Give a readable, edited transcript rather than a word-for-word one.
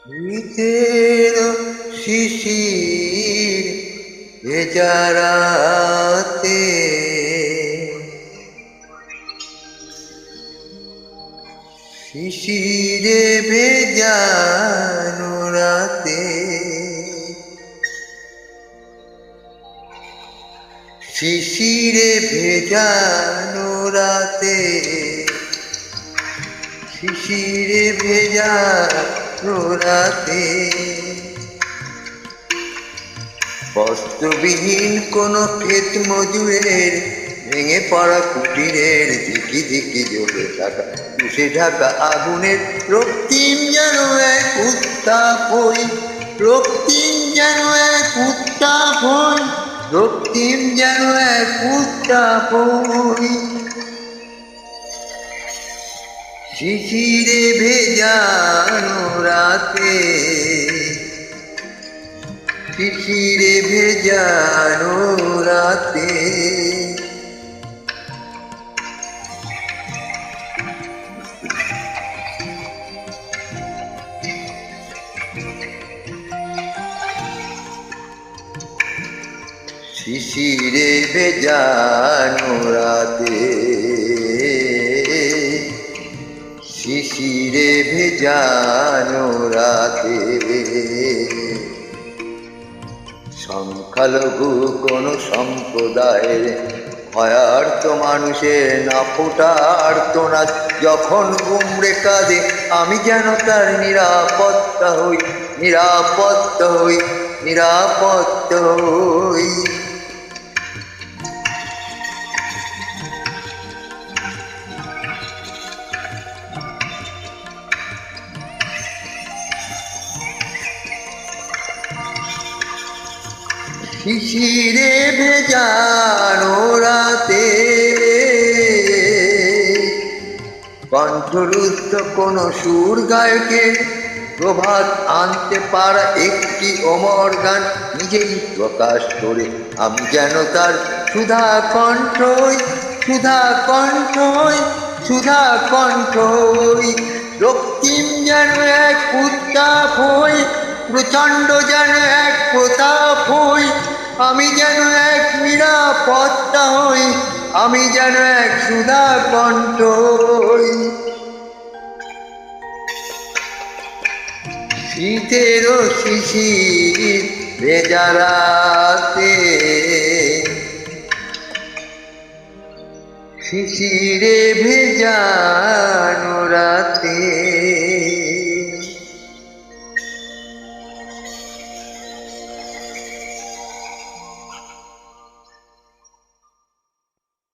শীতের শিশির ভেজা রাতে শিশিরে ভেজানো রাতে শিশিরে ভেজানো রাতে শিশিরে ভেজানো রাতে বস্ত্রবিহীন কোনো ক্ষেত মজুরের ভেঙে পড়া কুটিরের ঝিকি ঝিকি জ্বলে থাকা তুষে ঢাকা আগুনের রক্তিম যেন এক উত্তাপ হই রক্তিম যেন এক উত্তাপ হই রক্তিম যেন এক উত্তাপ হই শিশিরে ভেজানো রাতে শিশিরে ভেজানো রাতে শিশিরে ভেজানো রাতে শিশিরে ভেজানো রাতে সংখ্যালঘু কোন সম্প্রদায়ের ভয়ার্ত মানুষের না ফোটা আর্তনাদ যখন গুমড়ে কাঁদে আমি যেন তার নিরাপত্তা হই নিরাপত্তা হই নিরাপত্তা হই শিশিরে ভেজানো রাতে কণ্ঠরুদ্ধ কোনো সুর গায়কের প্রভাত আনতে পারা একটি অমর গান নিজেই প্রকাশ করে আমি যেন তার সুধা কণ্ঠই সুধা কণ্ঠই সুধা কণ্ঠই রক্তিম যেন এক উত্তাপ হই প্রচণ্ড যেন এক প্রতাপ হই আমি যেন এক নিরাপত্তা হই আমি যেন এক সুধা কণ্ঠ হই শীতের শিশির ভেজা রাতে শিশিরে ভেজানো রাতে